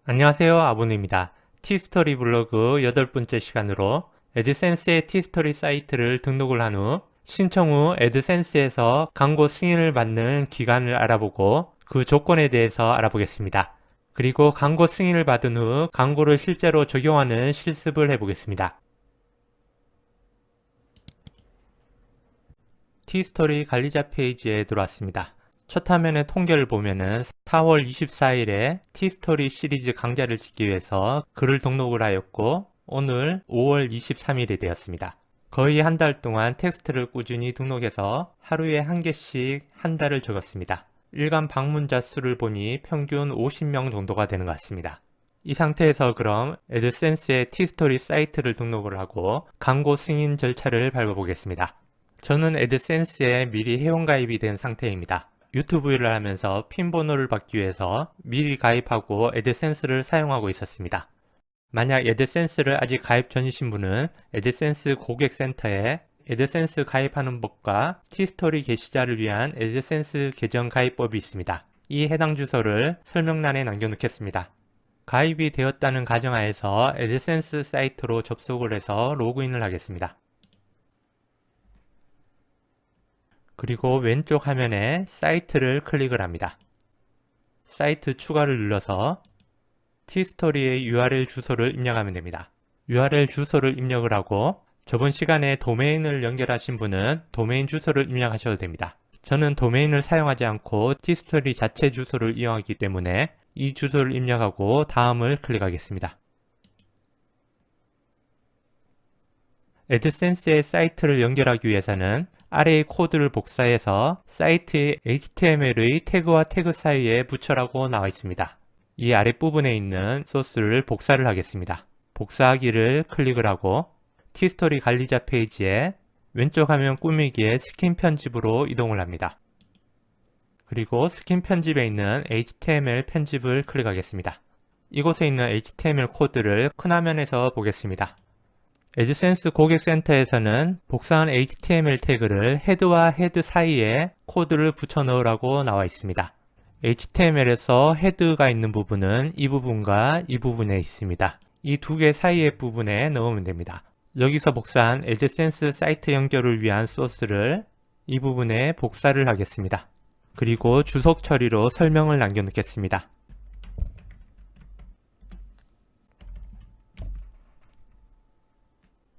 안녕하세요, 아보누입니다. 티스토리 블로그 8번째 시간으로 애드센스의 티스토리 사이트를 등록을 한 후 신청 후 애드센스에서 광고 승인을 받는 기간을 알아보고 그 조건에 대해서 알아보겠습니다. 그리고 광고 승인을 받은 후 광고를 실제로 적용하는 실습을 해보겠습니다. 티스토리 관리자 페이지에 들어왔습니다. 첫 화면의 통계를 보면은 4월 24일에 티스토리 시리즈 강좌를 찍기 위해서 글을 등록을 하였고 오늘 5월 23일이 되었습니다. 거의 한 달 동안 텍스트를 꾸준히 등록해서 하루에 한 개씩 한 달을 적었습니다. 일간 방문자 수를 보니 평균 50명 정도가 되는 것 같습니다. 이 상태에서 그럼 애드센스의 티스토리 사이트를 등록을 하고 광고 승인 절차를 밟아보겠습니다. 저는 애드센스에 미리 회원가입이 된 상태입니다. 유튜브를 하면서 핀 번호를 받기 위해서 미리 가입하고 애드센스를 사용하고 있었습니다. 만약 애드센스를 아직 가입 전이신 분은 애드센스 고객센터에 애드센스 가입하는 법과 티스토리 게시자를 위한 애드센스 계정 가입법이 있습니다. 이 해당 주소를 설명란에 남겨놓겠습니다. 가입이 되었다는 가정하에서 애드센스 사이트로 접속을 해서 로그인을 하겠습니다. 그리고 왼쪽 화면에 사이트를 클릭을 합니다. 사이트 추가를 눌러서 티스토리의 URL 주소를 입력하면 됩니다. URL 주소를 입력을 하고 저번 시간에 도메인을 연결하신 분은 도메인 주소를 입력하셔도 됩니다. 저는 도메인을 사용하지 않고 티스토리 자체 주소를 이용하기 때문에 이 주소를 입력하고 다음을 클릭하겠습니다. 애드센스의 사이트를 연결하기 위해서는 아래의 코드를 복사해서 사이트의 HTML의 태그와 태그 사이에 붙여라고 나와 있습니다. 이 아랫부분에 있는 소스를 복사를 하겠습니다. 복사하기를 클릭을 하고 티스토리 관리자 페이지에 왼쪽 화면 꾸미기에 스킨 편집으로 이동을 합니다. 그리고 스킨 편집에 있는 HTML 편집을 클릭하겠습니다. 이곳에 있는 HTML 코드를 큰 화면에서 보겠습니다. 애드센스 고객센터에서는 복사한 HTML 태그를 헤드와 헤드 사이에 코드를 붙여 넣으라고 나와 있습니다. HTML에서 헤드가 있는 부분은 이 부분과 이 부분에 있습니다. 이 두 개 사이의 부분에 넣으면 됩니다. 여기서 복사한 애드센스 사이트 연결을 위한 소스를 이 부분에 복사를 하겠습니다. 그리고 주석 처리로 설명을 남겨놓겠습니다.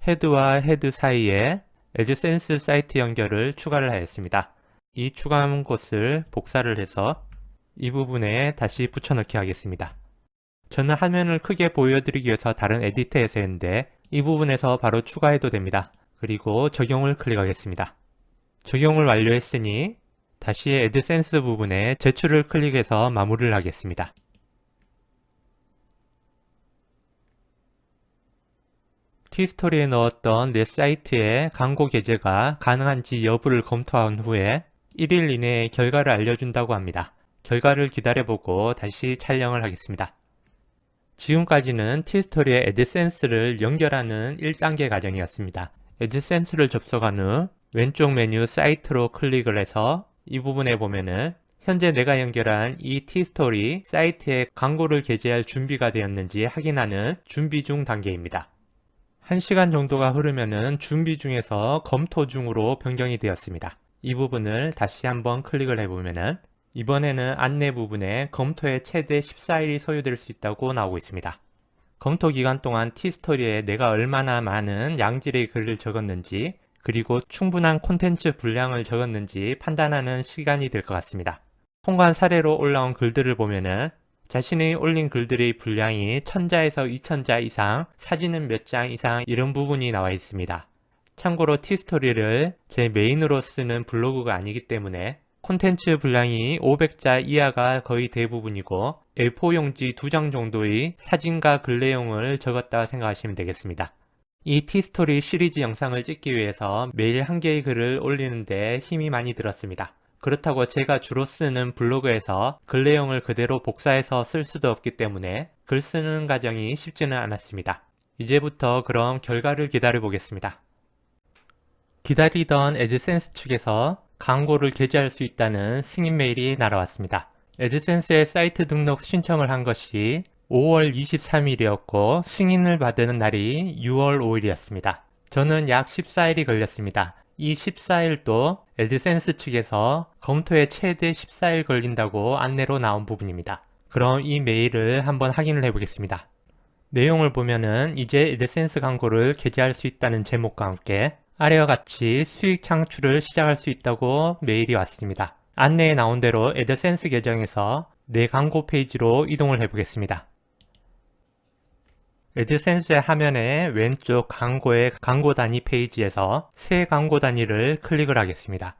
헤드와 헤드 사이에 애드센스 사이트 연결을 추가를 하였습니다. 이 추가한 곳을 복사를 해서 이 부분에 다시 붙여넣기 하겠습니다. 저는 화면을 크게 보여드리기 위해서 다른 에디터에서 했는데 이 부분에서 바로 추가해도 됩니다. 그리고 적용을 클릭하겠습니다. 적용을 완료했으니 다시 애드센스 부분에 제출을 클릭해서 마무리를 하겠습니다. 티스토리에 넣었던 내 사이트에 광고 게재가 가능한지 여부를 검토한 후에 1일 이내에 결과를 알려준다고 합니다. 결과를 기다려보고 다시 촬영을 하겠습니다. 지금까지는 티스토리에 애드센스를 연결하는 1단계 과정이었습니다. 애드센스를 접속한 후 왼쪽 메뉴 사이트로 클릭을 해서 이 부분에 보면은 현재 내가 연결한 이 티스토리 사이트에 광고를 게재할 준비가 되었는지 확인하는 준비 중 단계입니다. 1시간 정도가 흐르면은 준비 중에서 검토 중으로 변경이 되었습니다. 이 부분을 다시 한번 클릭을 해보면은 이번에는 안내 부분에 검토에 최대 14일이 소요될 수 있다고 나오고 있습니다. 검토 기간 동안 티스토리에 내가 얼마나 많은 양질의 글을 적었는지 그리고 충분한 콘텐츠 분량을 적었는지 판단하는 시간이 될 것 같습니다. 통관 사례로 올라온 글들을 보면은 자신이 올린 글들의 분량이 1000자에서 2000자 이상, 사진은 몇 장 이상 이런 부분이 나와 있습니다. 참고로 티스토리를 제 메인으로 쓰는 블로그가 아니기 때문에 콘텐츠 분량이 500자 이하가 거의 대부분이고 A4 용지 2장 정도의 사진과 글 내용을 적었다 생각하시면 되겠습니다. 이 티스토리 시리즈 영상을 찍기 위해서 매일 한 개의 글을 올리는데 힘이 많이 들었습니다. 그렇다고 제가 주로 쓰는 블로그에서 글 내용을 그대로 복사해서 쓸 수도 없기 때문에 글 쓰는 과정이 쉽지는 않았습니다. 이제부터 그럼 결과를 기다려 보겠습니다. 기다리던 애드센스 측에서 광고를 게재할 수 있다는 승인 메일이 날아왔습니다. 애드센스에 사이트 등록 신청을 한 것이 5월 23일이었고 승인을 받은 날이 6월 5일이었습니다. 저는 약 14일이 걸렸습니다. 이 14일도 애드센스 측에서 검토에 최대 14일 걸린다고 안내로 나온 부분입니다. 그럼 이 메일을 한번 확인을 해보겠습니다. 내용을 보면은 이제 애드센스 광고를 게재할 수 있다는 제목과 함께 아래와 같이 수익 창출을 시작할 수 있다고 메일이 왔습니다. 안내에 나온 대로 애드센스 계정에서 내 광고 페이지로 이동을 해보겠습니다. 애드센스의 화면의 왼쪽 광고의 광고 단위 페이지에서 새 광고 단위를 클릭을 하겠습니다.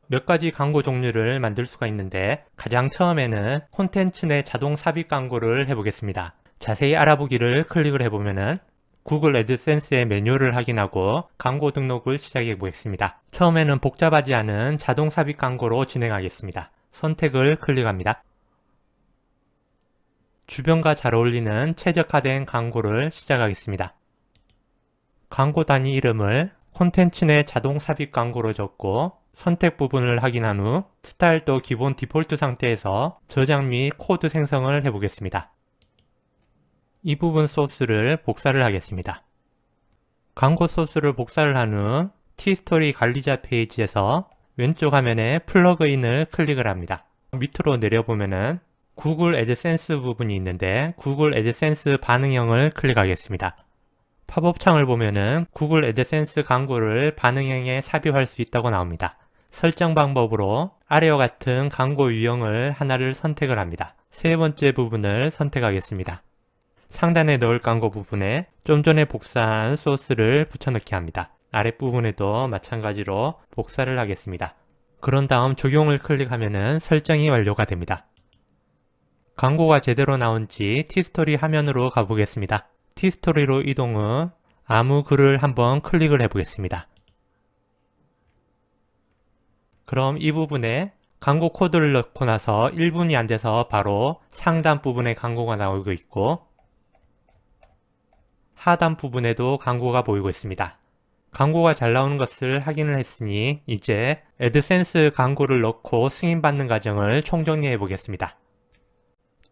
몇 가지 광고 종류를 만들 수가 있는데 가장 처음에는 콘텐츠 내 자동 삽입 광고를 해보겠습니다. 자세히 알아보기를 클릭을 해보면은 구글 애드센스의 매뉴얼을 확인하고 광고 등록을 시작해 보겠습니다. 처음에는 복잡하지 않은 자동 삽입 광고로 진행하겠습니다. 선택을 클릭합니다. 주변과 잘 어울리는 최적화된 광고를 시작하겠습니다. 광고 단위 이름을 콘텐츠 내 자동 삽입 광고로 적고 선택 부분을 확인한 후 스타일도 기본 디폴트 상태에서 저장 및 코드 생성을 해보겠습니다. 이 부분 소스를 복사를 하겠습니다. 광고 소스를 복사를 한 후 티스토리 관리자 페이지에서 왼쪽 화면에 플러그인을 클릭을 합니다. 밑으로 내려보면은 구글 애드센스 부분이 있는데 구글 애드센스 반응형을 클릭하겠습니다. 팝업 창을 보면은 구글 애드센스 광고를 반응형에 삽입할 수 있다고 나옵니다. 설정 방법으로 아래와 같은 광고 유형을 하나를 선택을 합니다. 세 번째 부분을 선택하겠습니다. 상단에 넣을 광고 부분에 좀 전에 복사한 소스를 붙여넣기 합니다. 아랫부분에도 마찬가지로 복사를 하겠습니다. 그런 다음 적용을 클릭하면은 설정이 완료가 됩니다. 광고가 제대로 나온지 티스토리 화면으로 가보겠습니다. 티스토리로 이동 후 아무 글을 한번 클릭을 해보겠습니다. 그럼 이 부분에 광고 코드를 넣고 나서 1분이 안 돼서 바로 상단 부분에 광고가 나오고 있고 하단 부분에도 광고가 보이고 있습니다. 광고가 잘 나오는 것을 확인을 했으니 이제 애드센스 광고를 넣고 승인받는 과정을 총정리해 보겠습니다.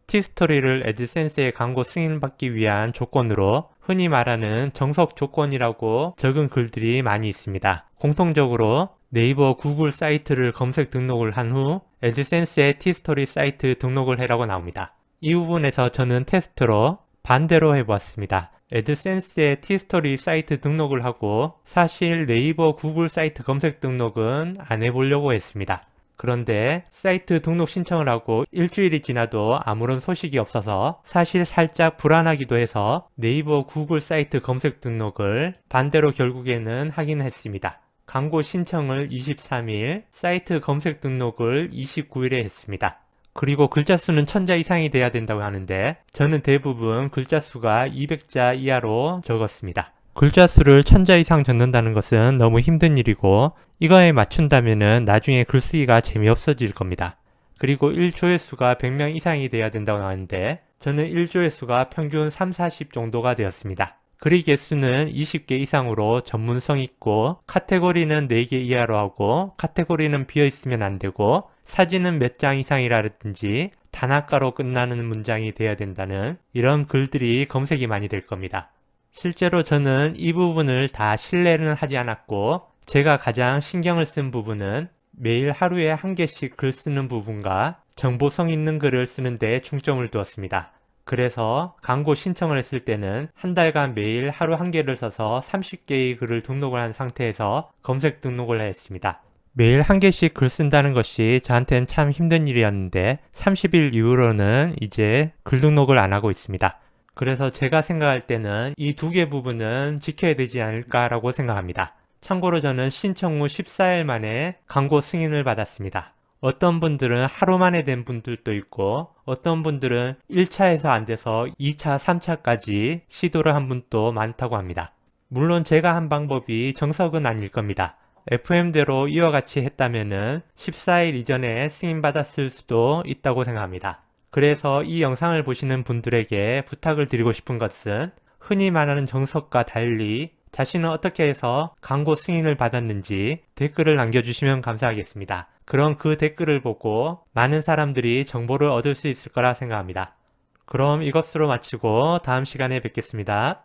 티스토리를 애드센스의 광고 승인을 받기 위한 조건으로 흔히 말하는 정석 조건이라고 적은 글들이 많이 있습니다. 공통적으로 네이버, 구글 사이트를 검색 등록을 한 후 애드센스의 티스토리 사이트 등록을 해라고 나옵니다. 이 부분에서 저는 테스트로 반대로 해보았습니다. 애드센스의 티스토리 사이트 등록을 하고 사실 네이버, 구글 사이트 검색 등록은 안 해보려고 했습니다. 그런데 사이트 등록 신청을 하고 일주일이 지나도 아무런 소식이 없어서 사실 살짝 불안하기도 해서 네이버, 구글 사이트 검색 등록을 반대로 결국에는 하긴 했습니다. 광고 신청을 23일, 사이트 검색 등록을 29일에 했습니다. 그리고 글자 수는 1000자 이상이 돼야 된다고 하는데 저는 대부분 글자 수가 200자 이하로 적었습니다. 글자 수를 1000자 이상 적는다는 것은 너무 힘든 일이고 이거에 맞춘다면은 나중에 글쓰기가 재미없어질 겁니다. 그리고 1조회수가 100명 이상이 돼야 된다고 나왔는데 저는 1조회수가 평균 3-40 정도가 되었습니다. 글의 개수는 20개 이상으로 전문성 있고 카테고리는 4개 이하로 하고 카테고리는 비어있으면 안되고 사진은 몇 장 이상이라든지 단아가로 끝나는 문장이 돼야 된다는 이런 글들이 검색이 많이 될 겁니다. 실제로 저는 이 부분을 다 신뢰는 하지 않았고 제가 가장 신경을 쓴 부분은 매일 하루에 한 개씩 글 쓰는 부분과 정보성 있는 글을 쓰는 데 중점을 두었습니다. 그래서 광고 신청을 했을 때는 한 달간 매일 하루 한 개를 써서 30개의 글을 등록을 한 상태에서 검색 등록을 했습니다. 매일 한 개씩 글 쓴다는 것이 저한테는 참 힘든 일이었는데 30일 이후로는 이제 글 등록을 안 하고 있습니다. 그래서 제가 생각할 때는 이 두 개 부분은 지켜야 되지 않을까라고 생각합니다. 참고로 저는 신청 후 14일 만에 광고 승인을 받았습니다. 어떤 분들은 하루 만에 된 분들도 있고 어떤 분들은 1차에서 안 돼서 2차, 3차까지 시도를 한 분도 많다고 합니다. 물론 제가 한 방법이 정석은 아닐 겁니다. FM대로 이와 같이 했다면은 14일 이전에 승인받았을 수도 있다고 생각합니다. 그래서 이 영상을 보시는 분들에게 부탁을 드리고 싶은 것은 흔히 말하는 정석과 달리 자신은 어떻게 해서 광고 승인을 받았는지 댓글을 남겨주시면 감사하겠습니다. 그럼 그 댓글을 보고 많은 사람들이 정보를 얻을 수 있을 거라 생각합니다. 그럼 이것으로 마치고 다음 시간에 뵙겠습니다.